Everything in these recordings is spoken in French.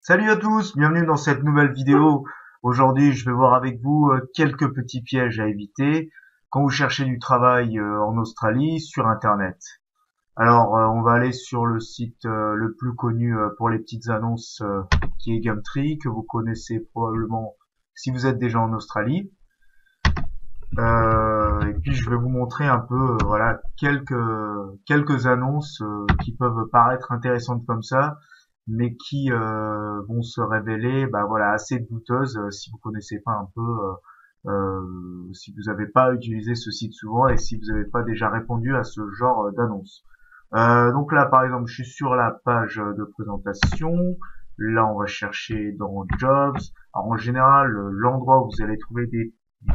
Salut à tous, bienvenue dans cette nouvelle vidéo. Aujourd'hui, je vais voir avec vous quelques petits pièges à éviter quand vous cherchez du travail en Australie sur Internet. Alors, on va aller sur le site le plus connu pour les petites annonces qui est Gumtree, que vous connaissez probablement si vous êtes déjà en Australie. Et puis, je vais vous montrer un peu, voilà, quelques annonces qui peuvent paraître intéressantes comme ça, mais qui vont se révéler, bah voilà, assez douteuses si vous connaissez pas un peu, si vous n'avez pas utilisé ce site souvent et si vous n'avez pas déjà répondu à ce genre d'annonce. Donc là, par exemple, je suis sur la page de présentation. Là, on va chercher dans Jobs. Alors, en général, l'endroit où vous allez trouver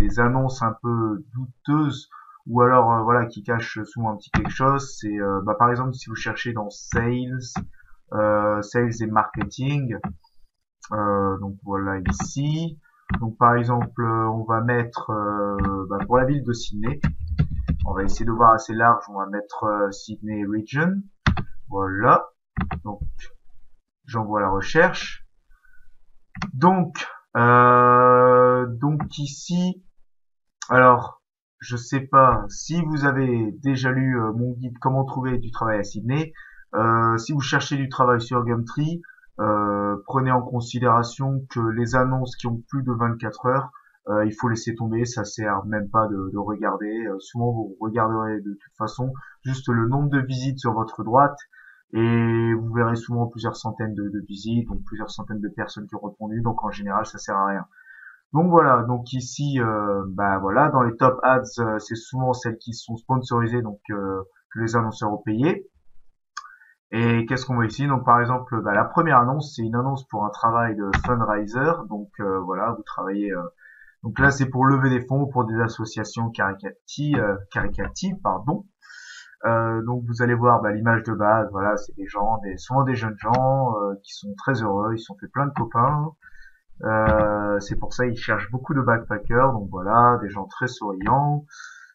des annonces un peu douteuses ou alors voilà qui cachent souvent un petit quelque chose, c'est bah, par exemple si vous cherchez dans Sales et Marketing. Donc voilà ici. Donc par exemple, on va mettre bah, pour la ville de Sydney. On va essayer de voir assez large. On va mettre Sydney Region. Voilà. Donc j'envoie la recherche. Donc ici, alors je sais pas si vous avez déjà lu mon guide Comment trouver du travail à Sydney. Si vous cherchez du travail sur Gumtree, prenez en considération que les annonces qui ont plus de 24 heures, il faut laisser tomber, ça sert même pas de regarder. Souvent, vous regarderez de toute façon juste le nombre de visites sur votre droite et vous verrez souvent plusieurs centaines de visites, donc plusieurs centaines de personnes qui ont répondu. Donc en général, ça sert à rien. Donc voilà, donc ici, bah voilà, dans les top ads, c'est souvent celles qui sont sponsorisées, donc que les annonceurs ont payé. Et qu'est-ce qu'on voit ici? Donc par exemple, bah, la première annonce, c'est une annonce pour un travail de fundraiser. Donc voilà, vous travaillez. Donc là, c'est pour lever des fonds pour des associations caricatives, pardon. Donc vous allez voir bah, l'image de base. Voilà, c'est des gens, souvent des jeunes gens qui sont très heureux. Ils se sont fait plein de copains. C'est pour ça ils cherchent beaucoup de backpackers. Donc voilà, des gens très souriants.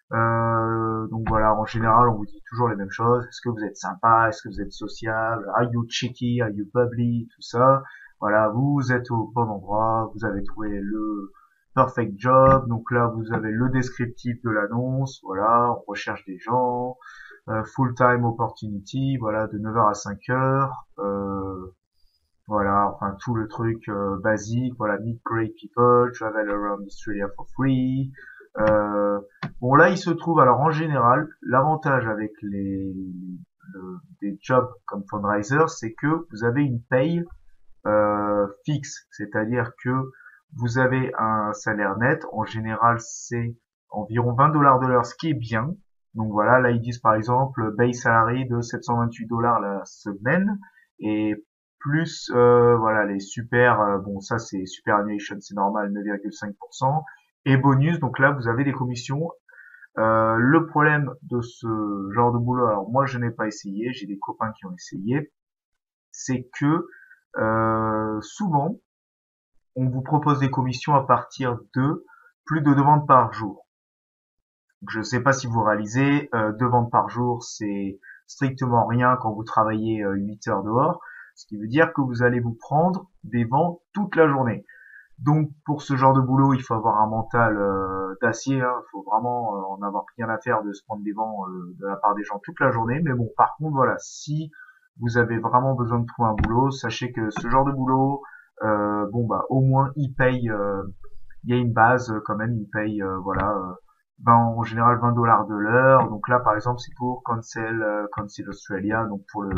Donc voilà, en général, on vous dit toujours les mêmes choses. Est-ce que vous êtes sympa? Est-ce que vous êtes social? Are you cheeky? Are you bubbly? Tout ça. Voilà, vous êtes au bon endroit. Vous avez trouvé le perfect job. Donc là, vous avez le descriptif de l'annonce. Voilà, on recherche des gens. Full-time opportunity. Voilà, de 9 heures à 5 heures. Voilà, enfin tout le truc basique. Voilà, meet great people, travel around Australia for free. Euh, bon là, il se trouve alors en général, l'avantage avec des jobs comme fundraiser, c'est que vous avez une paye fixe, c'est-à-dire que vous avez un salaire net. En général, c'est environ 20 dollars de l'heure, ce qui est bien. Donc voilà, là ils disent par exemple base salary de 728 dollars la semaine et plus voilà les super bon ça c'est superannuation c'est normal 9,5% et bonus donc là vous avez des commissions. Le problème de ce genre de boulot, alors moi je n'ai pas essayé, j'ai des copains qui ont essayé, c'est que souvent on vous propose des commissions à partir de plus de 2 ventes par jour. Je ne sais pas si vous réalisez, 2 ventes par jour, c'est strictement rien quand vous travaillez 8 heures dehors, ce qui veut dire que vous allez vous prendre des vents toute la journée. Donc pour ce genre de boulot, il faut avoir un mental d'acier, hein. Il faut vraiment en avoir rien à faire de se prendre des vents de la part des gens toute la journée. Mais bon, par contre, voilà, si vous avez vraiment besoin de trouver un boulot, sachez que ce genre de boulot, bon bah au moins il paye, il y a une base quand même, il paye voilà, en général 20 dollars de l'heure. Donc là, par exemple, c'est pour Council Australia, donc pour le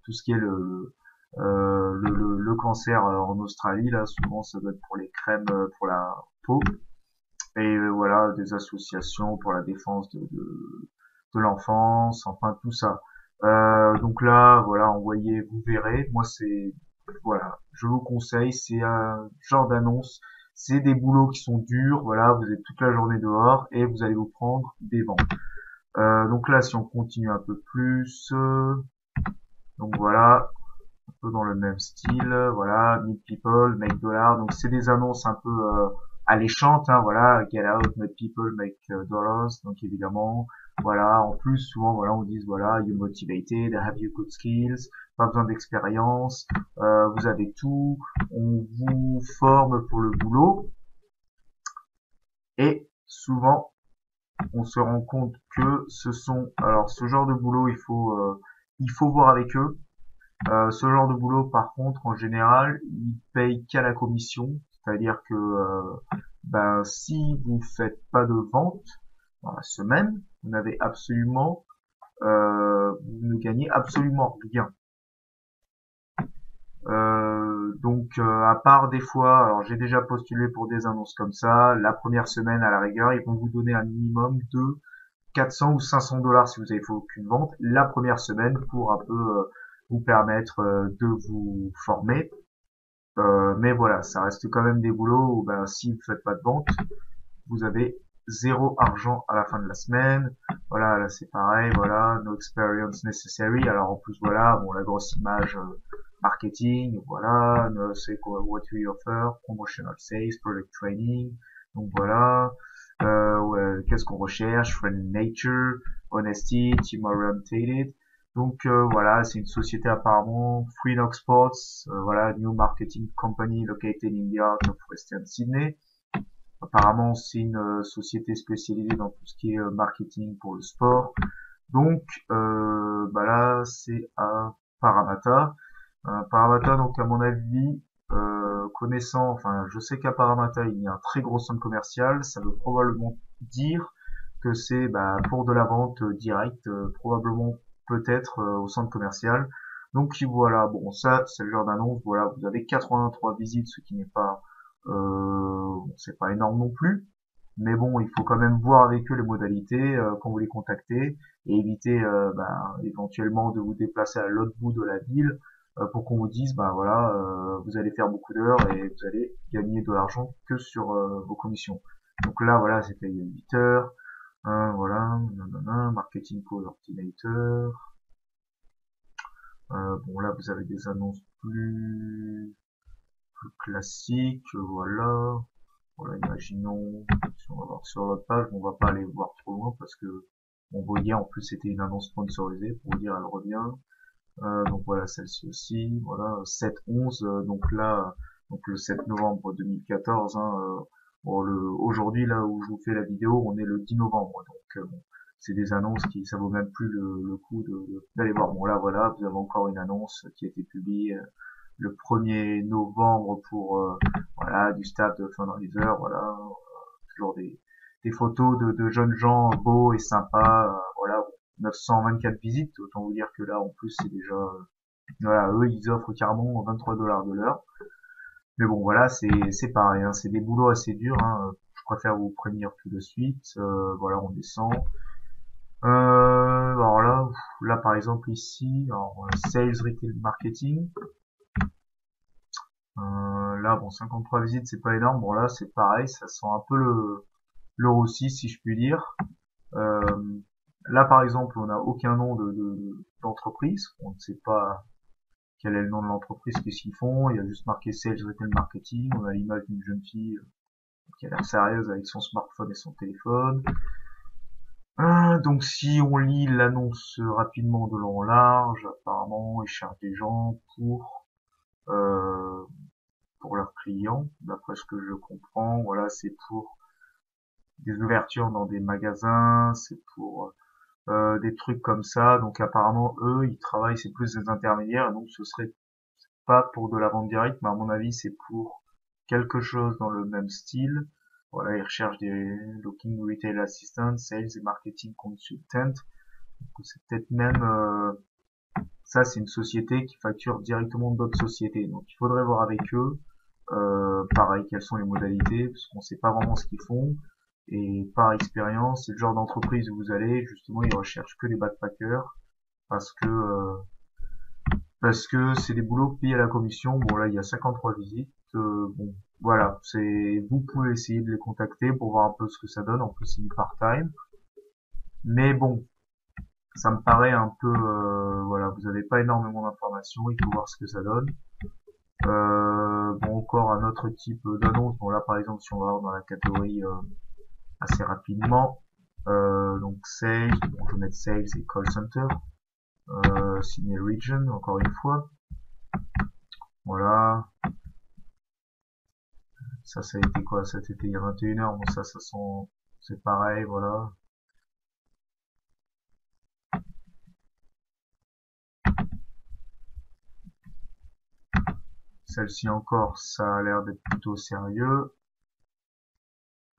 tout ce qui est le cancer en Australie, là, souvent ça doit être pour les crèmes pour la peau. Et voilà, des associations pour la défense de l'enfance, enfin tout ça. Donc là, voilà, envoyez, vous verrez. Moi, c'est, voilà, je vous conseille, c'est un genre d'annonce. C'est des boulots qui sont durs, voilà, vous êtes toute la journée dehors et vous allez vous prendre des vents. Donc là, si on continue un peu plus, donc voilà, un peu dans le même style, voilà, meet people, make dollars, donc c'est des annonces un peu alléchantes, hein, voilà, get out, meet people, make dollars, donc évidemment, Voilà, en plus, souvent, voilà, on dit, voilà, you motivated, have you good skills, pas besoin d'expérience, vous avez tout, on vous forme pour le boulot, et souvent, on se rend compte que alors, ce genre de boulot, il faut voir avec eux. Ce genre de boulot, par contre, en général, ils payent qu'à la commission, c'est-à-dire que, ben, si vous faites pas de vente dans la semaine, vous ne gagnez absolument rien. À part des fois, alors j'ai déjà postulé pour des annonces comme ça, la première semaine à la rigueur, ils vont vous donner un minimum de 400 ou 500 dollars si vous avez fait aucune vente la première semaine pour un peu vous permettre de vous former. Mais voilà, ça reste quand même des boulots où ben, si vous faites pas de vente, vous avez zéro argent à la fin de la semaine. Voilà, là c'est pareil, voilà, no experience necessary. Alors en plus voilà, bon la grosse image marketing, voilà, c'est quoi, what we offer, promotional sales, product training. Donc voilà, ouais, qu'est-ce qu'on recherche, friendly nature, honesty, team orientated. Donc voilà, c'est une société apparemment, Freenox Sports, voilà, new marketing company located in the heart of Western Sydney. Apparemment, c'est une société spécialisée dans tout ce qui est marketing pour le sport. Donc, bah là, c'est à Parramatta. Parramatta, donc à mon avis, connaissant, enfin, je sais qu'à Parramatta, il y a un très gros centre commercial. Ça veut probablement dire que c'est bah, pour de la vente directe, probablement peut-être au centre commercial. Donc voilà, bon ça c'est le genre d'annonce. Voilà, vous avez 83 visites, ce qui n'est pas c'est pas énorme non plus, mais bon, il faut quand même voir avec eux les modalités quand vous les contactez et éviter éventuellement de vous déplacer à l'autre bout de la ville pour qu'on vous dise bah voilà vous allez faire beaucoup d'heures et vous allez gagner de l'argent que sur vos commissions. Donc là voilà, c'est payé 8 heures, voilà, nanana, marketing coordinator. Bon là vous avez des annonces plus classiques, voilà. Voilà, imaginons, si on va voir sur votre page, on va pas aller voir trop loin parce que on voyait en plus c'était une annonce sponsorisée pour vous dire elle revient. Donc voilà, celle-ci aussi, voilà, 7-11, donc là, donc le 7 novembre 2014, hein, bon, aujourd'hui là où je vous fais la vidéo, on est le 10 novembre, donc bon, c'est des annonces qui, ça vaut même plus le coup d'aller voir. Bon là voilà, vous avez encore une annonce qui a été publiée le 1er novembre pour voilà du staff de fundraiser, voilà toujours des photos de jeunes gens beaux et sympas, voilà 924 visites, autant vous dire que là en plus c'est déjà voilà eux ils offrent carrément 23 dollars de l'heure. Mais bon voilà c'est pareil, hein, c'est des boulots assez durs, hein, je préfère vous prévenir tout de suite. Voilà on descend. Alors là par exemple ici, alors, sales retail marketing. Là, bon, 53 visites, c'est pas énorme. Bon, là, c'est pareil, ça sent un peu le roussi, si je puis dire. Euh, Là, par exemple, on n'a aucun nom d'entreprise. On ne sait pas quel est le nom de l'entreprise, qu'est-ce qu'ils font. Il y a juste marqué Sales Retail Marketing. On a l'image d'une jeune fille qui a l'air sérieuse avec son smartphone et son téléphone. Donc, si on lit l'annonce rapidement de long en large, apparemment, ils cherchent des gens euh, pour leurs clients, d'après ce que je comprends. Voilà, c'est pour des ouvertures dans des magasins, c'est pour des trucs comme ça. Donc apparemment, eux, ils travaillent, c'est plus des intermédiaires, et donc ce serait pas pour de la vente directe, mais à mon avis, c'est pour quelque chose dans le même style. Voilà, ils recherchent des Looking Retail Assistant, Sales et Marketing Consultant. Donc c'est peut-être même ça, c'est une société qui facture directement d'autres sociétés. Donc il faudrait voir avec eux. Pareil, quelles sont les modalités, parce qu'on sait pas vraiment ce qu'ils font. Et par expérience, c'est le genre d'entreprise où vous allez, justement, ils recherchent que des backpackers, parce que c'est des boulots payés à la commission. Bon là, il y a 53 visites. Bon, voilà, vous pouvez essayer de les contacter pour voir un peu ce que ça donne. En plus, c'est du part-time. Mais bon, ça me paraît un peu, voilà, vous n'avez pas énormément d'informations. Il faut voir ce que ça donne. Bon, encore un autre type d'annonce. Bon là, par exemple, si on va voir dans la catégorie assez rapidement. Donc sales, bon, je vais mettre sales et call center. Sydney Region, encore une fois. Voilà. Ça a été quoi? Ça a été il y a 21 h. Bon, ça sent, c'est pareil, voilà. Celle-ci encore, ça a l'air d'être plutôt sérieux.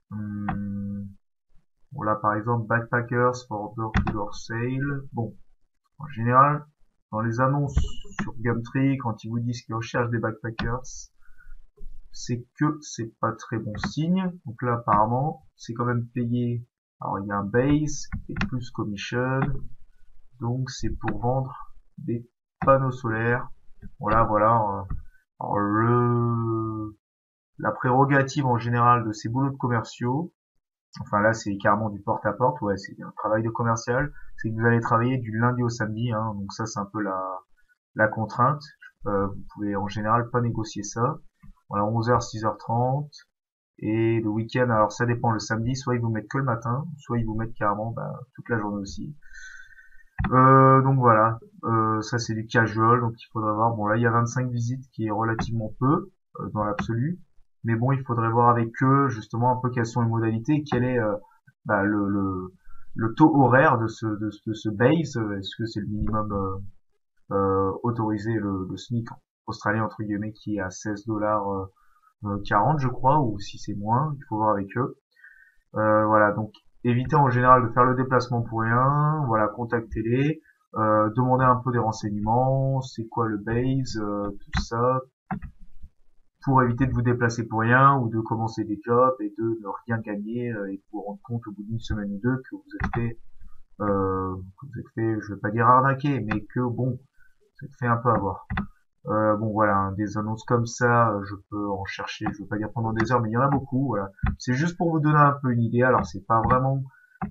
Bon, là, par exemple, Backpackers for door-to-door sale. Bon, en général, dans les annonces sur Gumtree, quand ils vous disent qu'ils recherchent des backpackers, c'est que c'est pas très bon signe. Donc là, apparemment, c'est quand même payé. Alors, il y a un base et plus commission. Donc, c'est pour vendre des panneaux solaires. Voilà, voilà. Alors, la prérogative en général de ces boulots de commerciaux, enfin là, c'est carrément du porte-à-porte. Ouais, c'est un travail de commercial. C'est que vous allez travailler du lundi au samedi. Hein, donc ça, c'est un peu la contrainte. Vous pouvez en général pas négocier ça. Voilà, 11 h, 6 h 30. Et le week-end, alors ça dépend, le samedi, soit ils vous mettent que le matin, soit ils vous mettent carrément toute la journée aussi. Donc voilà, ça c'est du casual, donc il faudrait voir. Bon là, il y a 25 visites, qui est relativement peu dans l'absolu. Mais bon, il faudrait voir avec eux justement un peu quelles sont les modalités, quel est bah, le taux horaire de ce base. Est-ce que c'est le minimum autorisé, le SMIC australien entre guillemets, qui est à 16 $ 40, je crois, ou si c'est moins, il faut voir avec eux. Voilà, donc évitez en général de faire le déplacement pour rien. Voilà, contactez-les, demandez un peu des renseignements, c'est quoi le base, tout ça, pour éviter de vous déplacer pour rien ou de commencer des jobs et de ne rien gagner et de vous rendre compte au bout d'une semaine ou deux que vous êtes fait, je vais pas dire arnaquer, mais que bon, vous êtes fait un peu avoir. Bon voilà, hein, des annonces comme ça, je peux en chercher, je veux pas dire pendant des heures, mais il y en a beaucoup. Voilà, c'est juste pour vous donner un peu une idée. Alors c'est pas vraiment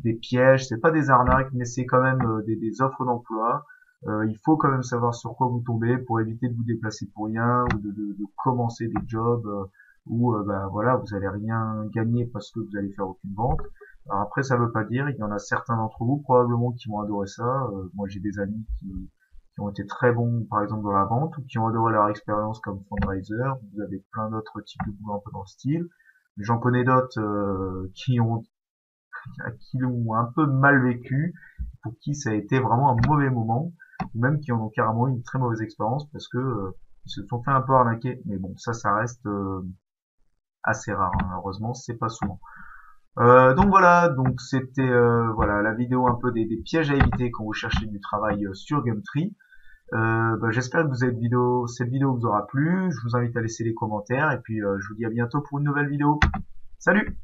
des pièges, c'est pas des arnaques, mais c'est quand même des offres d'emploi. Il faut quand même savoir sur quoi vous tombez pour éviter de vous déplacer pour rien ou de commencer des jobs où bah, voilà, vous allez rien gagner parce que vous allez faire aucune vente. Alors après, ça veut pas dire, il y en a certains d'entre vous probablement qui vont adorer ça. Moi, j'ai des amis qui ont été très bons, par exemple, dans la vente, ou qui ont adoré leur expérience comme fundraiser. Vous avez plein d'autres types de boulot un peu dans le style. Mais j'en connais d'autres qui l'ont un peu mal vécu, pour qui ça a été vraiment un mauvais moment, ou même qui en ont carrément eu une très mauvaise expérience parce que ils se sont fait un peu arnaquer. Mais bon, ça reste assez rare. Hein. Malheureusement, c'est pas souvent. Donc voilà, donc c'était voilà la vidéo un peu des pièges à éviter quand vous cherchez du travail sur Gumtree. J'espère que cette vidéo vous aura plu. Je vous invite à laisser les commentaires et puis je vous dis à bientôt pour une nouvelle vidéo. Salut!